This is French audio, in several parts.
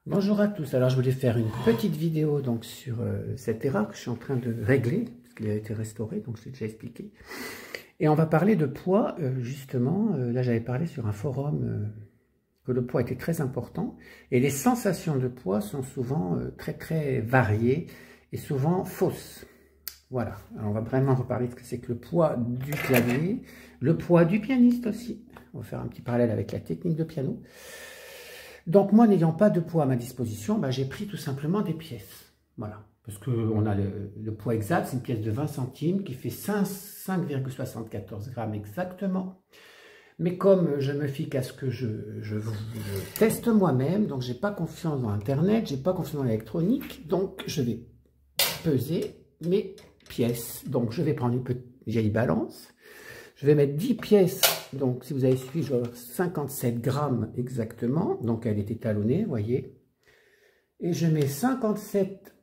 Bonjour à tous, alors je voulais faire une petite vidéo donc sur cette erreur que je suis en train de régler, parce qu'il a été restauré, donc je l'ai déjà expliqué. Et on va parler de poids, justement, là j'avais parlé sur un forum que le poids était très important, et les sensations de poids sont souvent très variées, et souvent fausses. Voilà, alors on va vraiment reparler de ce que c'est que le poids du clavier, le poids du pianiste aussi, on va faire un petit parallèle avec la technique de piano. Donc moi, n'ayant pas de poids à ma disposition, j'ai pris tout simplement des pièces. Voilà. Parce qu'on a le poids exact, c'est une pièce de 20 centimes qui fait 5,74 grammes exactement. Mais comme je me fie qu'à ce que je teste moi-même, donc j'ai pas confiance dans Internet, j'ai pas confiance dans l'électronique, donc je vais peser mes pièces. Donc je vais prendre une petite vieille balance. Je vais mettre 10 pièces, donc si vous avez suivi, je vais avoir 57 grammes exactement, donc elle est étalonnée, vous voyez. Et je mets 57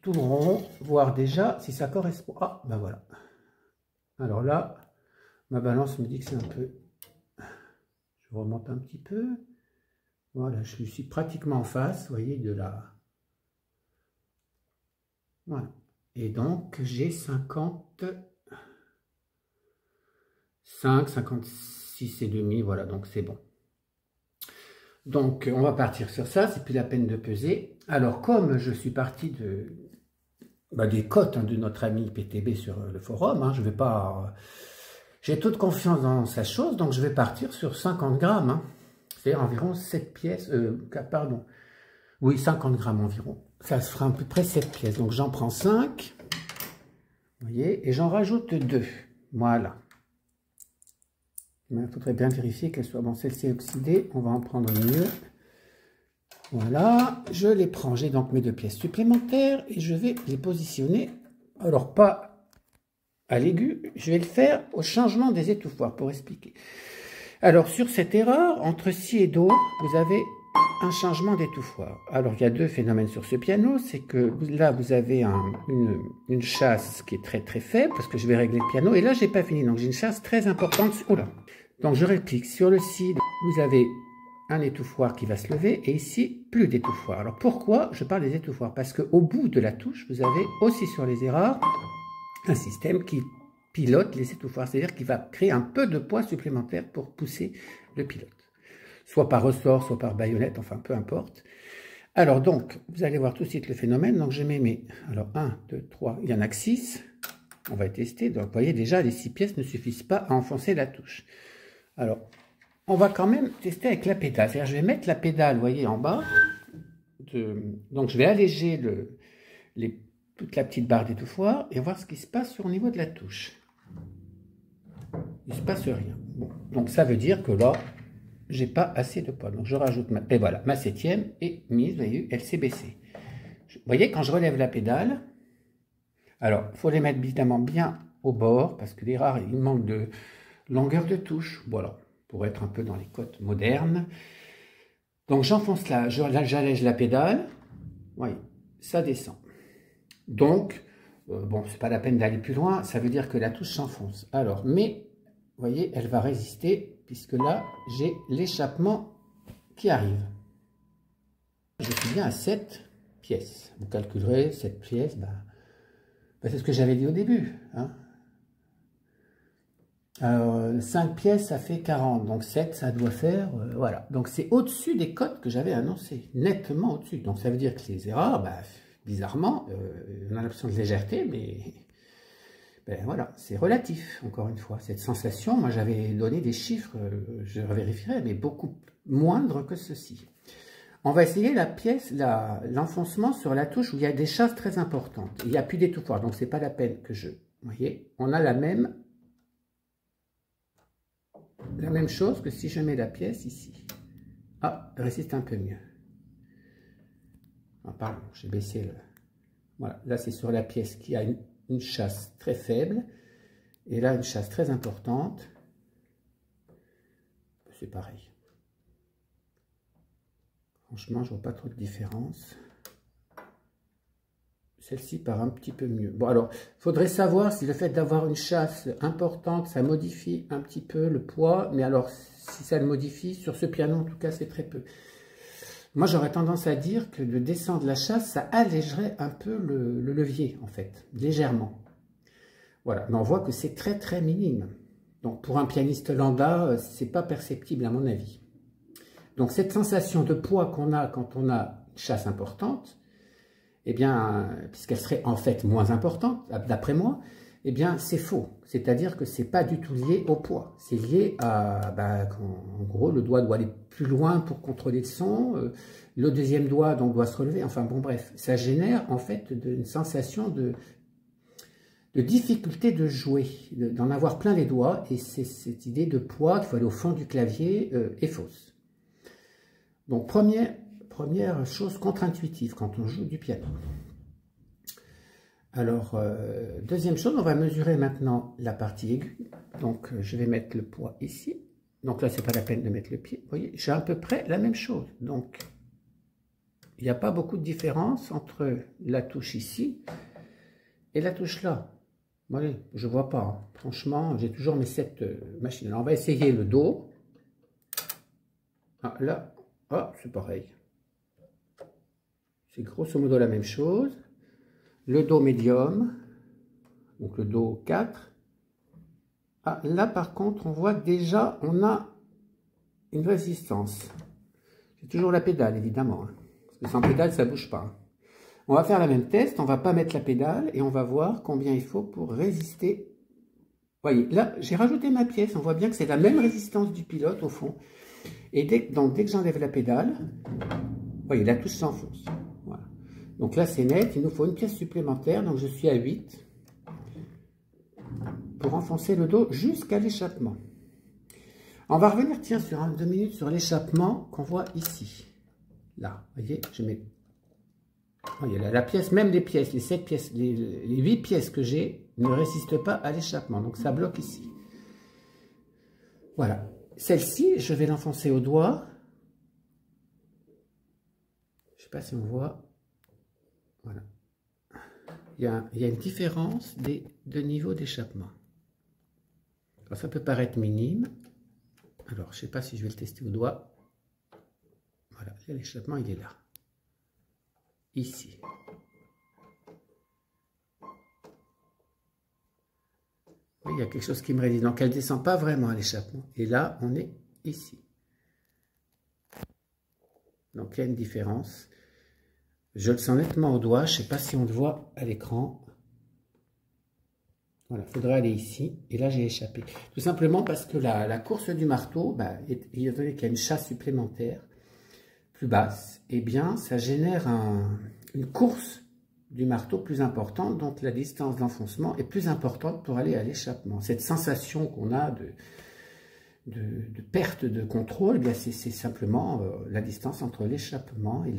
tout rond, voir déjà si ça correspond. Ah, ben voilà. Alors là, ma balance me dit que c'est un peu... Je remonte un petit peu. Voilà, je suis pratiquement en face, vous voyez, de la... Voilà. Et donc, j'ai 56 et demi, voilà, donc c'est bon. Donc, on va partir sur ça, c'est plus la peine de peser. Alors, comme je suis parti des cotes de notre ami PTB sur le forum, je vais pas... J'ai toute confiance dans sa chose, donc je vais partir sur 50 grammes, c'est-à-dire environ 7 pièces, pardon, oui, 50 grammes environ. Ça se fera à peu près 7 pièces, donc j'en prends 5, vous voyez, et j'en rajoute 2, voilà. Il faudrait bien vérifier qu'elle soit... Bon, celle-ci est oxydée, on va en prendre mieux. Voilà, je les prends. J'ai donc mes 2 pièces supplémentaires et je vais les positionner. Alors, pas à l'aigu, je vais le faire au changement des étouffoirs pour expliquer. Alors, sur cette erreur, entre si et do, vous avez un changement d'étouffoir. Alors, il y a 2 phénomènes sur ce piano. C'est que là, vous avez une chasse qui est très faible parce que je vais régler le piano. Et là, j'ai pas fini. Donc, j'ai une chasse très importante. Oula. Donc, je réplique. Sur le si, vous avez un étouffoir qui va se lever et ici, plus d'étouffoir. Alors, pourquoi je parle des étouffoirs? Parce qu'au bout de la touche, vous avez aussi sur les erreurs un système qui pilote les étouffoirs. C'est-à-dire qu'il va créer un peu de poids supplémentaire pour pousser le pilote. Soit par ressort, soit par baïonnette, enfin, peu importe. Alors, donc, vous allez voir tout de suite le phénomène. Donc, je mets mes... Alors, 1, 2, 3, il y en a que 6. On va tester. Donc, vous voyez, déjà, les 6 pièces ne suffisent pas à enfoncer la touche. Alors, on va quand même tester avec la pédale. C'est-à-dire, je vais mettre la pédale, vous voyez, en bas. Donc, je vais alléger toute la petite barre d'étouffoir et voir ce qui se passe au niveau de la touche. Il ne se passe rien. Bon. Donc, ça veut dire que là, j'ai pas assez de poids. Donc, je rajoute et voilà, ma 7e est mise, vous voyez, elle s'est baissée. Vous voyez, quand je relève la pédale, alors, il faut les mettre évidemment bien au bord, parce que les rares, il manque de longueur de touche. Voilà, pour être un peu dans les cotes modernes. Donc, j'enfonce là, j'allège la pédale. Vous voyez, ça descend. Donc, bon, c'est pas la peine d'aller plus loin, ça veut dire que la touche s'enfonce. Alors, mais, vous voyez, elle va résister, puisque là, j'ai l'échappement qui arrive. Je suis bien à 7 pièces. Vous calculerez 7 pièces, c'est ce que j'avais dit au début. Alors, 5 pièces, ça fait 40. Donc 7, ça doit faire... voilà. Donc c'est au-dessus des cotes que j'avais annoncées. Nettement au-dessus. Donc ça veut dire que les erreurs, bizarrement, on a l'impression de légèreté, mais voilà, c'est relatif, encore une fois. Cette sensation, moi j'avais donné des chiffres, je revérifierai, mais beaucoup moindres que ceci. On va essayer la pièce, l'enfoncement sur la touche où il y a des chasses très importantes. Il n'y a plus d'étouffoir, donc c'est pas la peine que je... Vous voyez, on a la même chose que si je mets la pièce ici. Ah, elle résiste un peu mieux. Ah, pardon, j'ai baissé le... Voilà, là c'est sur la pièce qui a une chasse très faible. Et là, une chasse très importante. C'est pareil. Franchement, je vois pas trop de différence. Celle-ci part un petit peu mieux. Bon, alors, il faudrait savoir si le fait d'avoir une chasse importante, ça modifie un petit peu le poids. Mais alors, si ça le modifie, sur ce piano, en tout cas, c'est très peu. Moi, j'aurais tendance à dire que de descendre la chasse, ça allégerait un peu le levier, en fait, légèrement. Voilà, mais on voit que c'est très très minime. Donc pour un pianiste lambda, c'est pas perceptible à mon avis. Donc cette sensation de poids qu'on a quand on a une chasse importante, eh bien, puisqu'elle serait en fait moins importante, d'après moi, eh bien c'est faux. C'est-à-dire que c'est pas du tout lié au poids. C'est lié à, en gros, le doigt doit aller plus loin pour contrôler le son, le deuxième doigt donc doit se relever, enfin bon bref, ça génère en fait une sensation de difficulté de jouer, d'en avoir plein les doigts, et cette idée de poids qu'il faut aller au fond du clavier est fausse. Donc première chose contre-intuitive quand on joue du piano. Alors, deuxième chose, on va mesurer maintenant la partie aiguë. Donc je vais mettre le poids ici. Donc là, c'est pas la peine de mettre le pied. Vous voyez, j'ai à peu près la même chose. Donc, il n'y a pas beaucoup de différence entre la touche ici et la touche là. Allez, je vois pas, hein. Franchement, j'ai toujours mes 7 machines. Alors, on va essayer le Do. Ah, là, ah, c'est pareil. C'est grosso modo la même chose. Le Do médium, donc le Do 4. Ah, là, par contre, on voit déjà, on a une résistance. C'est toujours la pédale, évidemment, hein, parce que sans pédale, ça bouge pas. On va faire la même test, on va pas mettre la pédale et on va voir combien il faut pour résister. Vous voyez, là, j'ai rajouté ma pièce, on voit bien que c'est la même résistance du pilote au fond. Et dès que j'enlève la pédale, vous voyez, la touche s'enfonce. Voilà. Donc là, c'est net, il nous faut une pièce supplémentaire, donc je suis à 8 pour enfoncer le Do jusqu'à l'échappement. On va revenir, tiens, sur 2 minutes sur l'échappement qu'on voit ici. Là, vous voyez, je mets... Voyez, la pièce, même les pièces, les 7 pièces, les 8 pièces que j'ai ne résistent pas à l'échappement. Donc ça bloque ici. Voilà. Celle-ci, je vais l'enfoncer au doigt. Je ne sais pas si on voit. Voilà. Il y a une différence de niveau d'échappement. Ça peut paraître minime. Alors, je ne sais pas si je vais le tester au doigt. Voilà, l'échappement, il est là. Ici. Il y a quelque chose qui me résiste. Donc, elle ne descend pas vraiment à l'échappement. Et là, on est ici. Donc, il y a une différence. Je le sens nettement au doigt. Je ne sais pas si on le voit à l'écran. Voilà, il faudrait aller ici. Et là, j'ai échappé. Tout simplement parce que la course du marteau, étant donné qu'il y a une chasse supplémentaire plus basse, eh bien, ça génère une course du marteau plus importante, donc la distance d'enfoncement est plus importante pour aller à l'échappement. Cette sensation qu'on a de perte de contrôle, c'est simplement la distance entre l'échappement et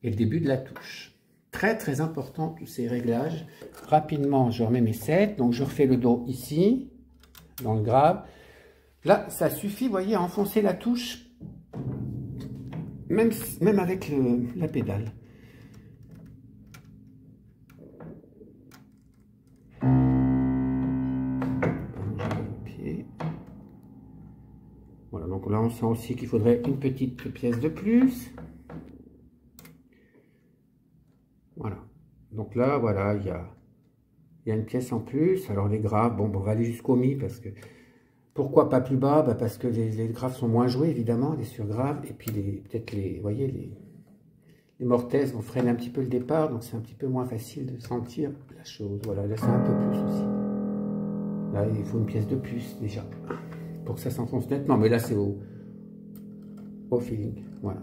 le début de la touche. Très très important tous ces réglages. Rapidement, je remets mes 7, donc je refais le Do ici, dans le grave. Là, ça suffit, vous voyez, à enfoncer la touche, même avec la pédale. Voilà, donc là on sent aussi qu'il faudrait une petite pièce de plus. Voilà. Donc là, voilà, il y a une pièce en plus. Alors les graves, bon, on va aller jusqu'au Mi parce que... Pourquoi pas plus bas? Parce que les graves sont moins joués, évidemment, les surgraves. Et puis peut-être vous voyez, les mortaises vont freiner un petit peu le départ. Donc c'est un petit peu moins facile de sentir la chose. Voilà, là c'est un peu plus aussi. Là, il faut une pièce de plus déjà. Pour que ça s'enfonce nettement. Mais là c'est au feeling. Voilà.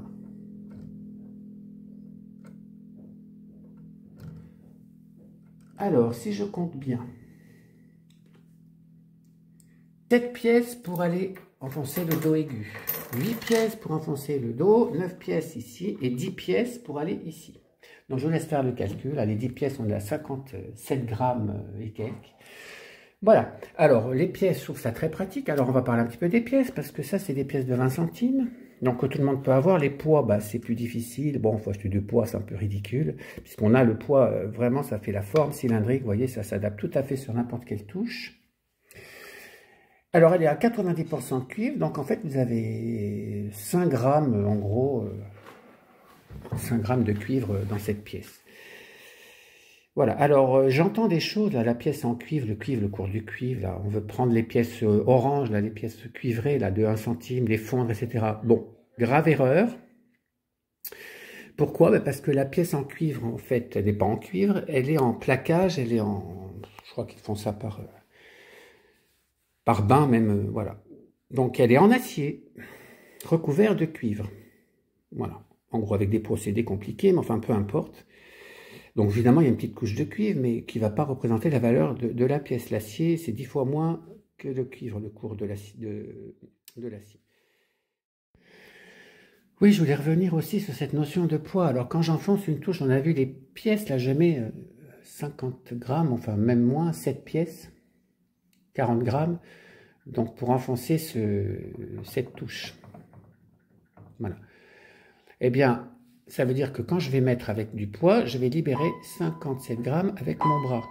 Alors, si je compte bien, 7 pièces pour aller enfoncer le Do aigu, 8 pièces pour enfoncer le Do, 9 pièces ici et 10 pièces pour aller ici. Donc, je vous laisse faire le calcul. Là, les 10 pièces, on est à 57 grammes et quelques. Voilà. Alors, les pièces, je trouve ça très pratique. Alors, on va parler un petit peu des pièces parce que ça, c'est des pièces de 20 centimes. Donc, que tout le monde peut avoir. Les poids, c'est plus difficile. Bon, il faut acheter du poids, c'est un peu ridicule. Puisqu'on a le poids, vraiment, ça fait la forme cylindrique. Vous voyez, ça s'adapte tout à fait sur n'importe quelle touche. Alors, elle est à 90% de cuivre. Donc, en fait, vous avez 5 grammes, en gros, 5 grammes de cuivre dans cette pièce. Voilà, alors j'entends des choses, là, la pièce en cuivre, le cours du cuivre, là, on veut prendre les pièces oranges, là, les pièces cuivrées, là, de 1 centime, les fondre, etc. Bon, grave erreur. Pourquoi? Ben parce que la pièce en cuivre, en fait, elle n'est pas en cuivre, elle est en plaquage, elle est en... Je crois qu'ils font ça par bain même, voilà. Donc elle est en acier, recouvert de cuivre. Voilà, en gros avec des procédés compliqués, mais enfin peu importe. Donc évidemment, il y a une petite couche de cuivre, mais qui ne va pas représenter la valeur de la pièce. L'acier, c'est 10 fois moins que le cuivre, le cours de l'acier. Oui, je voulais revenir aussi sur cette notion de poids. Alors quand j'enfonce une touche, on a vu les pièces, là je mets 50 grammes, enfin même moins, 7 pièces, 40 grammes, donc pour enfoncer cette touche. Voilà. Eh bien, ça veut dire que quand je vais mettre avec du poids, je vais libérer 57 grammes avec mon bras.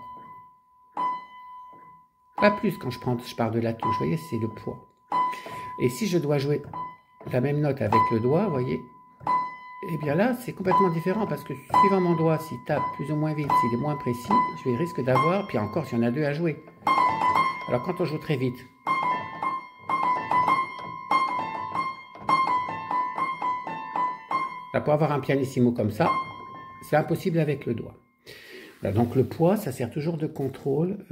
Pas plus quand je pars de la touche, vous voyez, c'est le poids. Et si je dois jouer la même note avec le doigt, vous voyez, eh bien là, c'est complètement différent parce que suivant mon doigt, s'il tape plus ou moins vite, s'il est moins précis, je risque d'avoir, puis encore s'il y en a deux à jouer. Alors quand on joue très vite, là, pour avoir un pianissimo comme ça, c'est impossible avec le doigt. Voilà, donc le poids, ça sert toujours de contrôle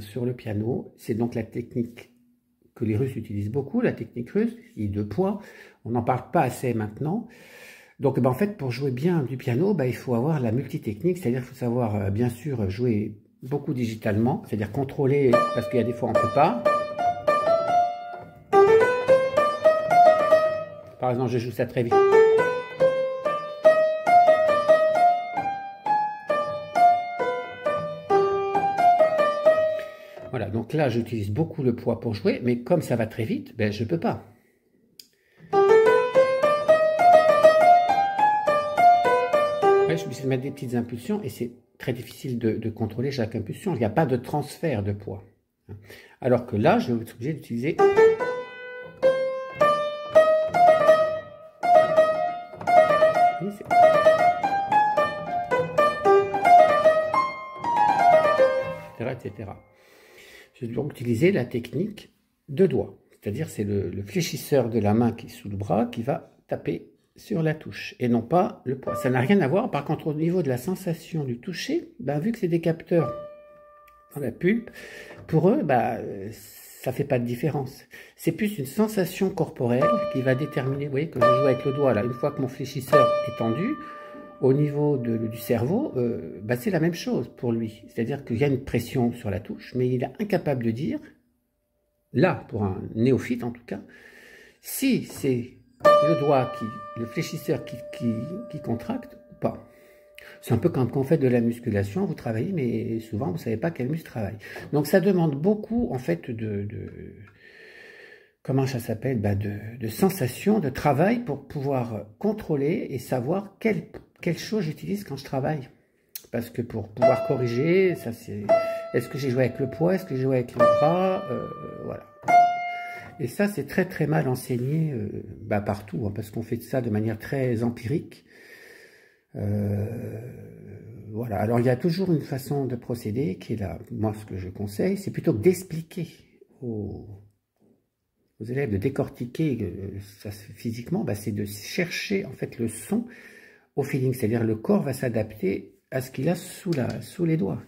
sur le piano. C'est donc la technique que les Russes utilisent beaucoup, la technique russe, de poids. On n'en parle pas assez maintenant. Donc en fait, pour jouer bien du piano, il faut avoir la multitechnique, c'est-à-dire qu'il faut savoir bien sûr jouer beaucoup digitalement, c'est-à-dire contrôler, parce qu'il y a des fois on ne peut pas. Par exemple, je joue ça très vite. Voilà, donc là j'utilise beaucoup le poids pour jouer, mais comme ça va très vite, je ne peux pas. Ouais, je suis obligé de mettre des petites impulsions et c'est très difficile de contrôler chaque impulsion. Il n'y a pas de transfert de poids. Alors que là, je vais être obligé d'utiliser... etc. Je vais donc utiliser la technique de doigt. C'est-à-dire c'est le fléchisseur de la main qui est sous le bras qui va taper sur la touche et non pas le poids. Ça n'a rien à voir. Par contre, au niveau de la sensation du toucher, vu que c'est des capteurs dans la pulpe, pour eux, ça fait pas de différence. C'est plus une sensation corporelle qui va déterminer. Vous voyez que je joue avec le doigt là. Une fois que mon fléchisseur est tendu, au niveau du cerveau, c'est la même chose pour lui. C'est-à-dire qu'il y a une pression sur la touche, mais il est incapable de dire, là, pour un néophyte en tout cas, si c'est le doigt, le fléchisseur qui contracte ou pas. C'est un peu comme quand on fait de la musculation, vous travaillez, mais souvent vous ne savez pas quel muscle travaille. Donc ça demande beaucoup en fait comment ça s'appelle, de sensations, de travail pour pouvoir contrôler et savoir quelle chose j'utilise quand je travaille. Parce que pour pouvoir corriger, ça c'est... Est-ce que j'ai joué avec le poids? Est-ce que j'ai joué avec le bras? Voilà. Et ça, c'est très très mal enseigné partout, hein, parce qu'on fait ça de manière très empirique. Voilà. Alors il y a toujours une façon de procéder qui est là. Moi, ce que je conseille, c'est plutôt que d'expliquer aux élèves, de décortiquer ça physiquement, c'est de chercher en fait le son au feeling, c'est-à-dire le corps va s'adapter à ce qu'il a sous les doigts.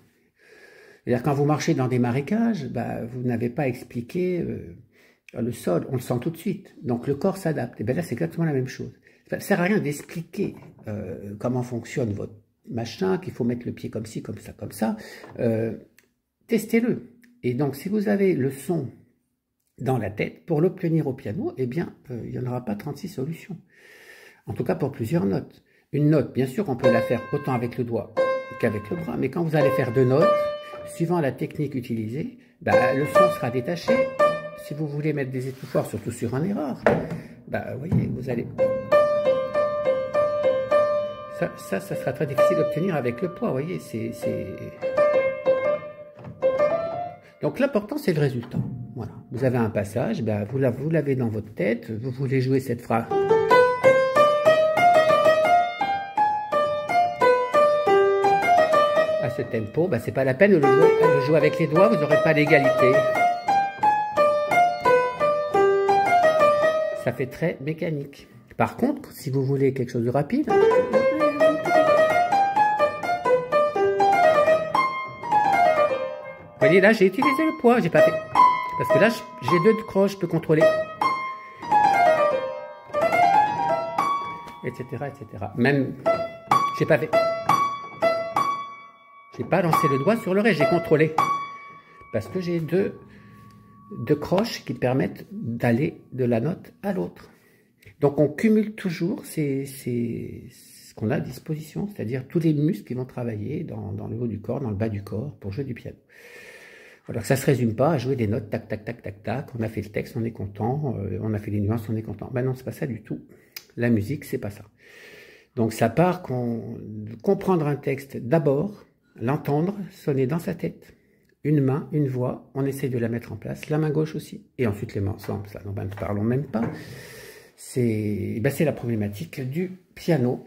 C'est-à-dire quand vous marchez dans des marécages, vous n'avez pas expliqué le sol, on le sent tout de suite, donc le corps s'adapte. Et bien là c'est exactement la même chose. Ça ne sert à rien d'expliquer comment fonctionne votre machin, qu'il faut mettre le pied comme ci, comme ça, comme ça. Testez-le. Et donc si vous avez le son dans la tête, pour l'obtenir au piano, eh bien il n'y en aura pas 36 solutions. En tout cas pour plusieurs notes. Une note, bien sûr, on peut la faire autant avec le doigt qu'avec le bras, mais quand vous allez faire deux notes, suivant la technique utilisée, le son sera détaché. Si vous voulez mettre des étouffoirs, surtout sur un erreur, vous voyez, vous allez... Ça sera très difficile d'obtenir avec le poids, vous voyez, Donc l'important, c'est le résultat. Voilà. Vous avez un passage, vous l'avez dans votre tête, vous voulez jouer cette phrase... ce tempo, ben, c'est pas la peine de le jouer avec les doigts, vous n'aurez pas l'égalité. Ça fait très mécanique. Par contre, si vous voulez quelque chose de rapide, vous voyez là, j'ai utilisé le poids, j'ai pas fait. Parce que là, j'ai 2 croches, je peux contrôler. Etc. etc. Même, j'ai pas fait. J'ai pas lancé le doigt sur le ré, j'ai contrôlé. Parce que j'ai deux croches qui permettent d'aller de la note à l'autre. Donc on cumule toujours ce qu'on a à disposition, c'est-à-dire tous les muscles qui vont travailler dans le haut du corps, dans le bas du corps, pour jouer du piano. Alors ça ne se résume pas à jouer des notes, tac, tac, tac, tac, tac, on a fait le texte, on est content, on a fait les nuances, on est content. Ben non, c'est pas ça du tout. La musique, c'est pas ça. Donc ça part comprendre un texte d'abord, l'entendre sonner dans sa tête. Une main, une voix, on essaye de la mettre en place, la main gauche aussi, et ensuite les mains ensemble, ça n'en parlons même pas. C'est la problématique du piano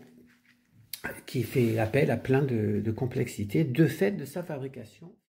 qui fait appel à plein de complexité de fait de sa fabrication.